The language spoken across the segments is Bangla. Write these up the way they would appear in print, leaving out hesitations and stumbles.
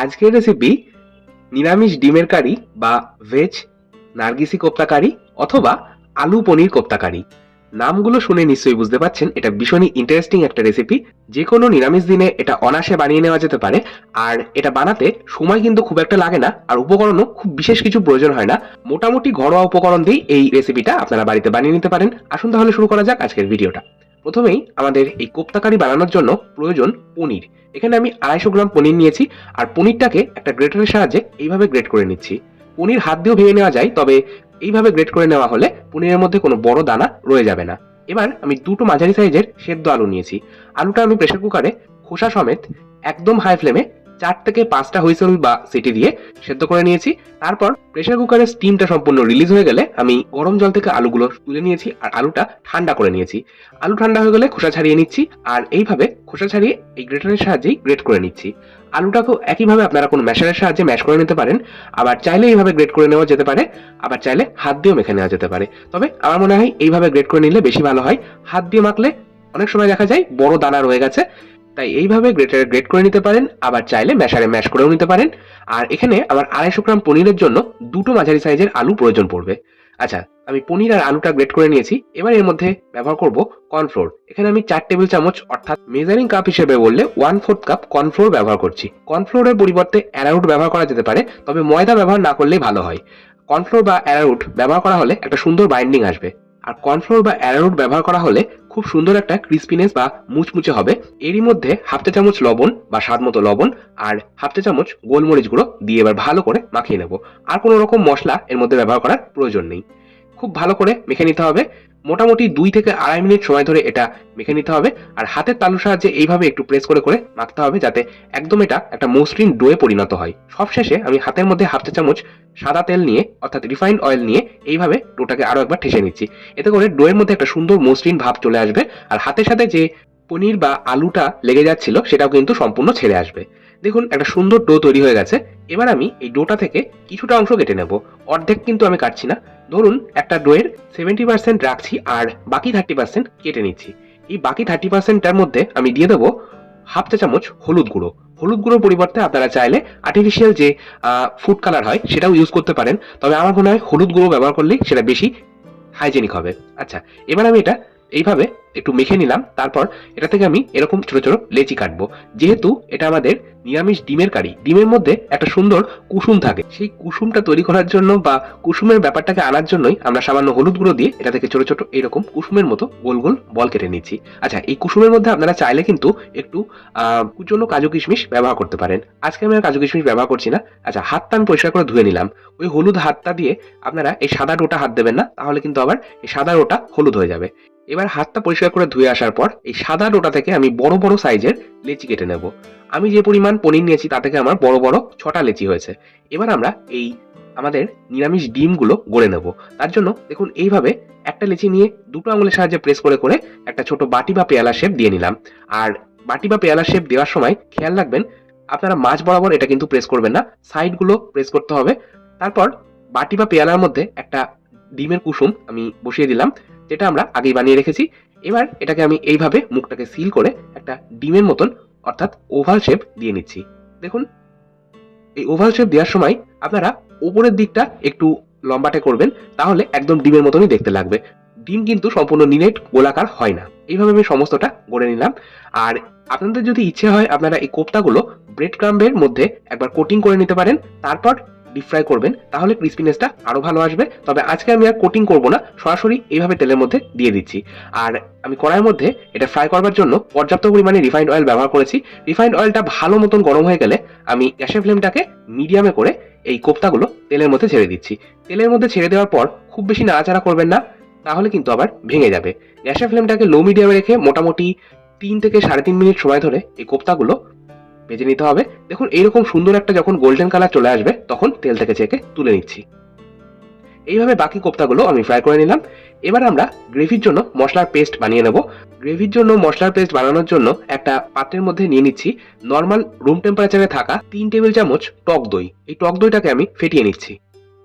আজকের রেসিপি নিরামিষ ডিমের কারি বা ভেজ নার্গিসি কোপ্তা কারি অথবা আলু পনির কোপ্তা কারি। নামগুলো শুনে নিশ্চয়ই বুঝতে পারছেন এটা ভীষণই ইন্টারেস্টিং একটা রেসিপি। যে কোনো নিরামিষ দিনে এটা অনায়াসে বানিয়ে নেওয়া যেতে পারে। আর এটা বানাতে সময় কিন্তু খুব একটা লাগে না, আর উপকরণও খুব বিশেষ কিছু প্রয়োজন হয় না। মোটামুটি ঘরোয়া উপকরণ দিয়ে এই রেসিপিটা আপনারা বাড়িতে বানিয়ে নিতে পারেন। আসুন তাহলে শুরু করা যাক আজকের ভিডিওটা। প্রথমেই আমাদের এই কোপ্তা কারি বানানোর জন্য প্রয়োজন পনির। এখানে আমি 250 গ্রাম পনির নিয়েছি, আর পনিরটাকে একটা গ্রেটারের সাহায্যে এইভাবে গ্রেট করে নিচ্ছি। পনির হাত দিয়েও ভেঙে নেওয়া যায়, তবে এইভাবে গ্রেট করে নেওয়া হলে পনিরের মধ্যে কোনো বড় দানা রয়ে যাবে না। এবার আমি দুটো মাঝারি সাইজের সেদ্ধ আলু নিয়েছি। আলুটা আমি প্রেসার কুকারে খোসা সমেত একদম হাই ফ্লেমে 4 থেকে 5টা হুইসেল বা সিটি দিয়ে সেদ্ধ করে নিয়েছি। তারপর প্রেসার কুকারের স্টিমটা সম্পূর্ণ রিলিজ হয়ে গেলে আমি গরম জল থেকে আলুগুলো তুলে নিয়েছি আর আলুটা ঠান্ডা করে নিয়েছি। আলু ঠান্ডা হয়ে গেলে খোসা ছাড়িয়ে নিচ্ছি, আর এইভাবে খোসা ছাড়িয়ে এই গ্রেটারের সাহায্যেই গ্রেট করে নিচ্ছি। আলুটাকেও একইভাবে আপনারা কোনো ম্যাশারের সাহায্যে ম্যাশ করে নিতে পারেন। আবার চাইলে এইভাবে গ্রেট করে নেওয়া যেতে পারে, আবার চাইলে হাত দিয়েও মেখে নেওয়া যেতে পারে। তবে আমার মনে হয় এইভাবে গ্রেট করে নিলে বেশি ভালো হয়। হাত দিয়ে মাখলে অনেক সময় দেখা যায় বড় দানা রয়ে গেছে, তাই এইভাবে গ্রেটারে গ্রেট করে নিতে পারেন, আবার চাইলে ম্যাশারে ম্যাশ করেও নিতে পারেন। আর এখানে আমার 250 গ্রাম পনিরের জন্য দুটো মাঝারি সাইজের আলু প্রয়োজন পড়বে। আচ্ছা, আমি পনির আর আলুটা গ্রেট করে নিয়েছি। এবার এর মধ্যে ব্যবহার করব কর্নফ্লোর। এখানে আমি 4 টেবিল চামচ অর্থাৎ মেজারিং কাপ হিসেবে বললে 1/4 কাপ কর্নফ্লোর ব্যবহার করছি। কর্নফ্লোরের পরিবর্তে অ্যারারুট ব্যবহার করা যেতে পারে, তবে ময়দা ব্যবহার না করলেই ভালো হয়। কর্নফ্লোর বা অ্যারারুট ব্যবহার করা হলে একটা সুন্দর বাইন্ডিং আসবে। আর কর্নফ্লোর বা অ্যারারুট ব্যবহার করা হলে খুব সুন্দর একটা ক্রিস্পিনেস বা মুচমুচে হবে। এরই মধ্যে 1/2 চা চামচ লবণ বা স্বাদ মতো লবণ আর 1/2 চা চামচ গোলমরিচ গুঁড়ো দিয়ে এবার ভালো করে মাখিয়ে নেব। আর কোনো রকম মশলা এর মধ্যে ব্যবহার করার প্রয়োজন নেই। খুব ভালো করে মেখে নিতে হবে। মোটামুটি 2 থেকে 2.5 মিনিট সময় ধরে এটা মেখে নিতে হবে। আর হাতের তালুর সাহায্যে এইভাবে একটু প্রেস করে করে মাখতে হবে, যাতে একদম এটা একটা মসৃণ ডোয়ে পরিণত হয়। সবশেষে আমি হাতের মধ্যে 1/2 চা চামচ সাদা তেল নিয়ে অর্থাৎ রিফাইন্ড অয়েল নিয়ে এইভাবে ডোটাকে আরো একবার ঠেসে নিচ্ছি। এতে করে ডোয়ের মধ্যে একটা সুন্দর মসৃণ ভাব চলে আসবে, আর হাতের সাথে যে পনির বা আলুটা লেগে যাচ্ছিল সেটাও কিন্তু সম্পূর্ণ ছেড়ে আসবে। দেখুন একটা সুন্দর ডো তৈরি হয়ে গেছে। এবার আমি এই ডোটা থেকে কিছুটা অংশ কেটে নেব। অর্ধেক কিন্তু আমি কাটছি না। ধরুন একটা ডোয়ের 70% রাখছি আর বাকি 30% কেটে নিচ্ছি। এই বাকি 30%টার মধ্যে আমি দিয়ে দেবো 1/2 চা চামচ হলুদ গুঁড়ো। হলুদ গুঁড়োর পরিবর্তে আপনারা চাইলে আর্টিফিশিয়াল যে ফুড কালার হয় সেটাও ইউজ করতে পারেন, তবে আমার মনে হয় হলুদ গুঁড়ো ব্যবহার করলেই সেটা বেশি হাইজেনিক হবে। আচ্ছা, এবার আমি এটা এইভাবে একটু মেখে নিলাম। তারপর এটা থেকে আমি এরকম ছোট ছোট লেচি কাটবো। যেহেতু এটা আমাদের নিরামিষ ডিমের কারি, ডিমের মধ্যে একটা সুন্দর কুসুম থাকে, সেই কুসুমটা তৈরি করার জন্য বা কুসুমের ব্যাপারটাকে আনার জন্যই আমরা সামান্য হলুদ গুঁড়ো দিয়ে এটা থেকে ছোট ছোট এরকম কুসুমের মতো গোল গোল বল কেটে নিচ্ছি। আচ্ছা, এই কুসুমের মধ্যে আপনারা চাইলে কিন্তু একটু কুচনো কাজু কিশমিশ ব্যবহার করতে পারেন। আজকে আমি আর কাজু কিশমিশ ব্যবহার করছি না। আচ্ছা, হাতটা আমি পরিষ্কার করে ধুয়ে নিলাম। ওই হলুদ হাতটা দিয়ে আপনারা এই সাদা ডোটা হাত দেবেন না, তাহলে কিন্তু আবার এই সাদা ডোটা হলুদ হয়ে যাবে। এবার হাতটা পরিষ্কার করে ধুয়ে আসার পর এই সাদা ডোটা থেকে আমি বড় বড় সাইজের লেচি কেটে নেব। আমি যে পরিমাণ পনির নিয়েছি তা থেকে আমার বড় বড় 6টা লেচি হয়েছে। এবার আমরা এই আমাদের নিরামিষ ডিমগুলো গড়ে নেব। তার জন্য দেখুন এইভাবে একটা লেচি নিয়ে দুটো আঙুলের সাহায্যে প্রেস করে করে একটা ছোট বাটি বা পেয়ালা শেপ দিয়ে নিলাম। আর বাটি বা পেয়ালা শেপ দেওয়ার সময় খেয়াল রাখবেন আপনারা মাঝ বরাবর এটা কিন্তু প্রেস করবেন না, সাইডগুলো প্রেস করতে হবে। তারপর বাটি বা পেয়ালার মধ্যে একটা ডিমের কুসুম আমি বসিয়ে দিলাম, যেটা আমরা আগেই বানিয়ে রেখেছি। এবার এটাকে আমি এইভাবে মুখটাকে সিল করে একটা ডিমের মতন অর্থাৎ ওভাল শেপ দিয়ে নিচ্ছি। দেখুন এই ওভাল শেপ দেওয়ার সময় আপনারা উপরের দিকটা একটু লম্বাটে করবেন, তাহলে একদম ডিমের মতনই দেখতে লাগবে। ডিম কিন্তু সম্পূর্ণ নিরেট গোলাকার হয় না। এইভাবে আমি সমস্তটা গড়ে নিলাম। আর আপনাদের যদি ইচ্ছে হয় আপনারা এই কোপ্তাগুলো ব্রেড ক্রাম্বের মধ্যে একবার কোটিং করে নিতে পারেন, তারপর ডিপ ফ্রাই করবেন, তাহলে ক্রিস্পিনেসটা আরো ভালো আসবে। তবে আজকে আমি আর কোটিং করব না, সরাসরি এইভাবে তেলের মধ্যে দিয়ে দিচ্ছি। আর আমি কড়াইয়ের মধ্যে এটা ফ্রাই করবার জন্য পর্যাপ্ত পরিমাণে রিফাইন্ড অয়েল ব্যবহার করেছি। রিফাইন্ড অয়েলটা ভালো মতন গরম হয়ে গেলে আমি গ্যাসের ফ্লেমটাকে মিডিয়ামে করে এই কোপ্তাগুলো তেলের মধ্যে ছেড়ে দিচ্ছি। তেলের মধ্যে ছেড়ে দেওয়ার পর খুব বেশি নাড়াচাড়া করবেন না, তাহলে কিন্তু আবার ভেঙে যাবে। গ্যাসের ফ্লেমটাকে লো মিডিয়ামে রেখে মোটামুটি 3 থেকে 3.5 মিনিট সময় ধরে এই কোপ্তাগুলো ভেজে নিতে হবে। দেখুন এইরকম সুন্দর একটা যখন গোল্ডেন কালার চলে আসবে তখন তেল থেকে ছেঁকে তুলে নিচ্ছি। এইভাবে বাকি কোপ্তাগুলো আমি ফ্রাই করে নিলাম। এবার আমরা গ্রেভির জন্য মশলার পেস্ট বানিয়ে নেব। গ্রেভির জন্য মশলার পেস্ট বানানোর জন্য একটা পাত্রের মধ্যে নিয়ে নিচ্ছি নর্মাল রুম টেম্পারেচারে থাকা 3 টেবিল চামচ টক দই। এই টক দইটাকে আমি ফেটিয়ে নিচ্ছি।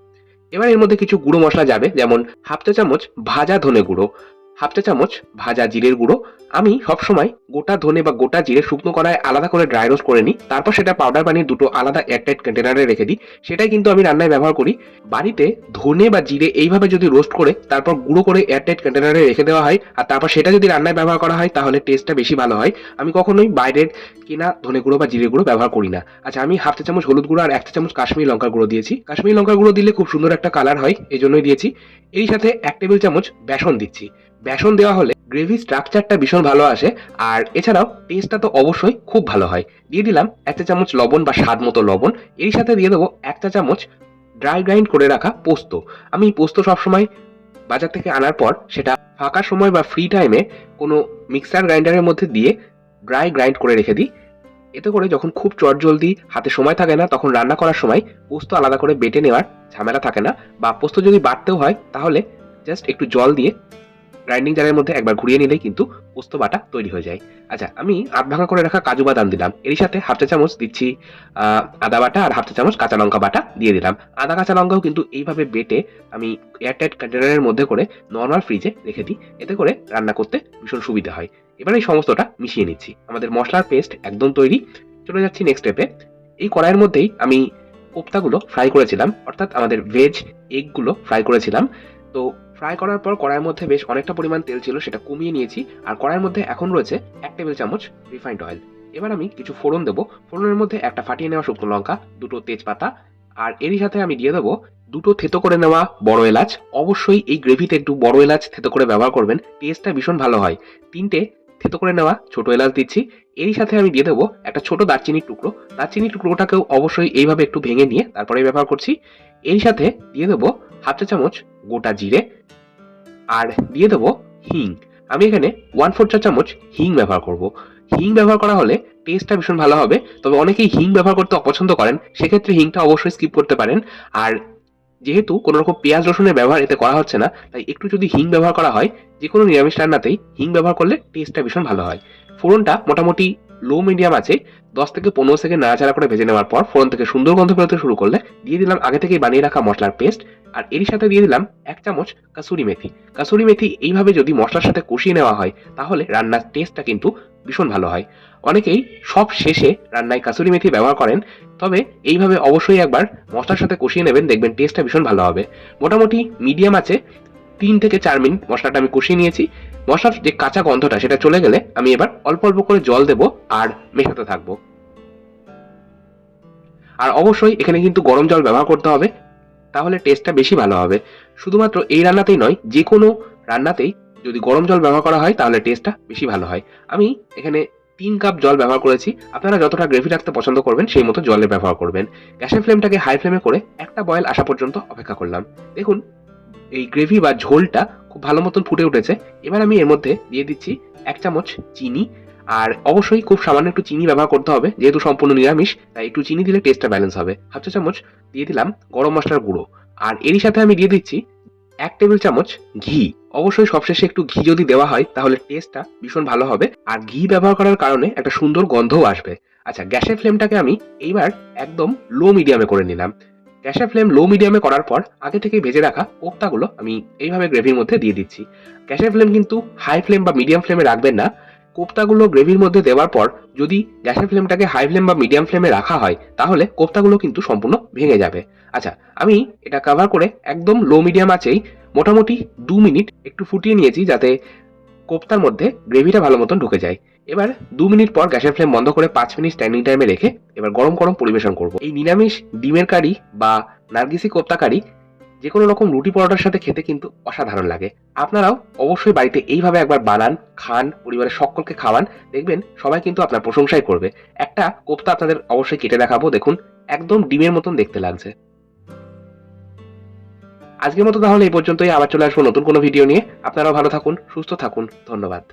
এবার এর মধ্যে কিছু গুঁড়ো মশলা যাবে, যেমন 1/2 চা চামচ ভাজা ধনে গুঁড়ো, হাফ চা চামচ ভাজা জিরের গুঁড়ো। আমি সবসময় গোটা ধনে বা গোটা জিরে শুকনো কড়ায় আলাদা করে ড্রাই রোস্ট করে নিই, তারপর সেটা পাউডার বানিয়ে দুটো আলাদা এয়ারটাইট কন্টেনারে রেখে দিই। সেটাই কিন্তু আমি রান্নায় ব্যবহার করি। বাড়িতে ধনে বা জিরে এইভাবে যদি রোস্ট করে তারপর গুঁড়ো করে এয়ারটাইট কন্টেনারে রেখে দেওয়া হয় আর তারপর সেটা যদি রান্নায় ব্যবহার করা হয় তাহলে টেস্টটা বেশি ভালো হয়। আমি কখনোই বাইরের কেনা ধনে গুঁড়ো বা জিরে গুঁড়ো ব্যবহার করি না। আচ্ছা, আমি হাফ চা চামচ হলুদ গুঁড়ো আর 1 চা চামচ কাশ্মীরি লঙ্কার গুঁড়ো দিয়েছি। কাশ্মীরি লঙ্কার গুঁড়ো দিলে খুব সুন্দর একটা কালার হয়, এই জন্যই দিয়েছি। এর সাথে 1 টেবিল চামচ বেসন দিচ্ছি। বেসন দেওয়া হলে গ্রেভি স্ট্রাকচারটা ভীষণ ভালো আসে আর এছাড়াও টেস্টটা তো অবশ্যই খুব ভালো হয়। দিয়ে দিলাম 1 চা চামচ লবণ বা স্বাদ মতো লবণ। এর সাথে দিয়ে দেবো 1 চা চামচ ড্রাই গ্রাইন্ড করে রাখা পোস্ত। আমি পোস্ত সবসময় বাজার থেকে আনার পর সেটা ফাঁকা সময় বা ফ্রি টাইমে কোনো মিক্সার গ্রাইন্ডারের মধ্যে দিয়ে ড্রাই গ্রাইন্ড করে রেখে দিই। এতে করে যখন খুব চটজলদি হাতে সময় থাকে না তখন রান্না করার সময় পোস্ত আলাদা করে বেটে নেওয়ার ঝামেলা থাকে না, বা পোস্ত যদি বাটতেও হয় তাহলে জাস্ট একটু জল দিয়ে গ্রাইন্ডিং জারের মধ্যে একবার ঘুরিয়ে নিলেই কিন্তু পোস্ত বাটা তৈরি হয়ে যায়। আচ্ছা, আমি আধ ভাঙা করে রাখা কাজু বাদাম দিলাম। এর সাথে হাফ চা চামচ দিচ্ছি আদা বাটা আর হাফ চা চামচ কাঁচা লঙ্কা বাটা দিয়ে দিলাম। আদা কাঁচা লঙ্কাও কিন্তু এইভাবে বেটে আমি এয়ারটাইট কন্টেনারের মধ্যে করে নর্মাল ফ্রিজে রেখে দিই, এতে করে রান্না করতে ভীষণ সুবিধা হয়। এবার এই সমস্তটা মিশিয়ে নিচ্ছি। আমাদের মশলার পেস্ট একদম তৈরি। চলে যাচ্ছি নেক্সট স্টেপে। এই কড়াইয়ের মধ্যেই আমি কোপ্তাগুলো ফ্রাই করেছিলাম, অর্থাৎ আমাদের ভেজ এগগুলো ফ্রাই করেছিলাম। তো ফ্রাই করার পর কড়াইয়ের মধ্যে বেশ অনেকটা পরিমাণ তেল ছিল, সেটা কমিয়ে নিয়েছি। আর কড়াইয়ের মধ্যে এখন রয়েছে 1 টেবিল চামচ রিফাইন্ড অয়েল। এবার আমি কিছু ফোড়ন দেবো। ফোড়নের মধ্যে একটা ফাটিয়ে নেওয়া শুকনো লঙ্কা, দুটো তেজপাতা, আর এরই সাথে আমি দিয়ে দেবো দুটো থেতো করে নেওয়া বড় এলাচ। অবশ্যই এই গ্রেভিতে একটু বড় এলাচ থেতো করে ব্যবহার করবেন, টেস্টটা ভীষণ ভালো হয়। 3টে থেতো করে নেওয়া ছোট এলাচ দিচ্ছি। এরই সাথে আমি দিয়ে দেবো একটা ছোট দারচিনির টুকরো। দারচিনির টুকরোটাকেও অবশ্যই এইভাবে একটু ভেঙে নিয়ে তারপরে ব্যবহার করছি। এর সাথে দিয়ে দেবো হাফ চা চামচ গোটা জিরে আর দিয়ে দেবো হিং। আমি এখানে 1/4 চা চামচ হিং ব্যবহার করব। হিং ব্যবহার করা হলে টেস্টটা ভীষণ ভালো হবে, তবে অনেকেই হিং ব্যবহার করতে অপছন্দ করেন, সেক্ষেত্রে হিংটা অবশ্যই স্কিপ করতে পারেন। আর যেহেতু কোনো রকম পেঁয়াজ রসুনের ব্যবহার এতে করা হচ্ছে না, তাই একটু যদি হিং ব্যবহার করা হয়, যে কোনো নিরামিষ রান্নাতেই হিং ব্যবহার করলে টেস্টটা ভীষণ ভালো হয়। ফোড়নটা মোটামুটি লো মিডিয়াম আছে 10 থেকে 15 সেকেন্ড নাড়াচাড়া করে ভেজে নেওয়ার পর ফোড়ন থেকে সুন্দর গন্ধ বেরোতে শুরু করলে দিয়ে দিলাম আগে থেকেই বানিয়ে রাখা মশলার পেস্ট। আর এরই সাথে দিয়ে দিলাম 1 চামচ কাসুরি মেথি। কাসুরি মেথি এইভাবে যদি মশলার সাথে কষিয়ে নেওয়া হয় তাহলে রান্নার টেস্টটা কিন্তু ভীষণ ভালো হয়। অনেকেই সব শেষে রান্নায় কাসুরি মেথি ব্যবহার করেন, তবে এইভাবে অবশ্যই একবার মশলার সাথে কষিয়ে নেবেন, দেখবেন টেস্টটা ভীষণ ভালো হবে। মোটামুটি মিডিয়াম আছে 3 থেকে 4 মিনিট মশলাটা আমি কষিয়ে নিয়েছি। মশলার যে কাঁচা গন্ধটা সেটা চলে গেলে আমি এবার অল্প অল্প করে জল দেবো আর মেশাতে থাকবো। আর অবশ্যই এখানে কিন্তু গরম জল ব্যবহার করতে হবে, তাহলে টেস্টটা বেশি ভালো হবে। শুধুমাত্র এই রান্নাতেই নয়, যে কোনো রান্নাতেই যদি গরম জল ব্যবহার করা হয় তাহলে টেস্টটা বেশি ভালো হয়। আমি এখানে 3 কাপ জল ব্যবহার করেছি। আপনারা যতটা গ্রেভি রাখতে পছন্দ করবেন সেই মতো জলের ব্যবহার করবেন। গ্যাসের ফ্লেমটাকে হাই ফ্লেমে করে একটা বয়েল আসা পর্যন্ত অপেক্ষা করলাম। দেখুন এই গ্রেভি বা ঝোলটা খুব ভালো মতন ফুটে উঠেছে। এবার আমি এর মধ্যে দিয়ে দিচ্ছি 1 চামচ চিনি। আর অবশ্যই খুব সামান্য একটু চিনি ব্যবহার করতে হবে, যেহেতু সম্পূর্ণ নিরামিষ তাই একটু চিনি দিলে টেস্টটা ব্যালেন্স হবে। হাফ চা চামচ দিয়ে দিলাম গরম মশলার গুঁড়ো। আর এরই সাথে আমি দিয়ে দিচ্ছি 1 টেবিল চামচ ঘি। অবশ্যই সবশেষে একটু ঘি যদি দেওয়া হয় তাহলে টেস্টটা ভীষণ ভালো হবে, আর ঘি ব্যবহার করার কারণে একটা সুন্দর গন্ধও আসবে। আচ্ছা, গ্যাসের ফ্লেমটাকে আমি এইবার একদম লো মিডিয়ামে করে নিলাম। গ্যাসের ফ্লেম লো মিডিয়ামে করার পর আগে থেকে ভেজে রাখা কোপ্তাগুলো আমি এইভাবে গ্রেভির মধ্যে দিয়ে দিচ্ছি। গ্যাসের ফ্লেম কিন্তু হাই ফ্লেম বা মিডিয়াম ফ্লেমে রাখবেন না। কোপ্তাগুলো গ্রেভির মধ্যে দেওয়ার পর যদি গ্যাসের ফ্লেমটাকে হাই ফ্লেম বা মিডিয়াম ফ্লেমে রাখা হয় তাহলে কোপ্তাগুলো কিন্তু সম্পূর্ণ ভেঙে যাবে। আচ্ছা, আমি এটা কভার করে একদম লো মিডিয়াম আঁচেই মোটামুটি 2 মিনিট একটু ফুটিয়ে নিয়েছি, যাতে কোপ্তার মধ্যে গ্রেভিটা ভালো মতন ঢুকে যায়। এবার 2 মিনিট পর গ্যাসের ফ্লেম বন্ধ করে 5 মিনিট স্ট্যান্ডিং টাইমে রেখে এবার গরম গরম পরিবেশন করব। এই নিরামিষ ডিমের কারি বা নার্গিসি কোপ্তা কারি যে কোনো রকম রুটি পরোটার সাথে খেতে কিন্তু অসাধারণ লাগে। আপনারাও অবশ্যই বাড়িতে এইভাবে একবার বানান, খান, পরিবারের সকলকে খাওয়ান, দেখবেন সবাই কিন্তু আপনার প্রশংসাই করবে। একটা কোপ্তা আপনাদের অবশ্যই কেটে দেখাবো, দেখুন একদম ডিমের মতন দেখতে লাগছে। আজকের মতো তাহলে এই পর্যন্তই, আবার চলে আসবো নতুন কোনো ভিডিও নিয়ে। আপনারাও ভালো থাকুন, সুস্থ থাকুন, ধন্যবাদ।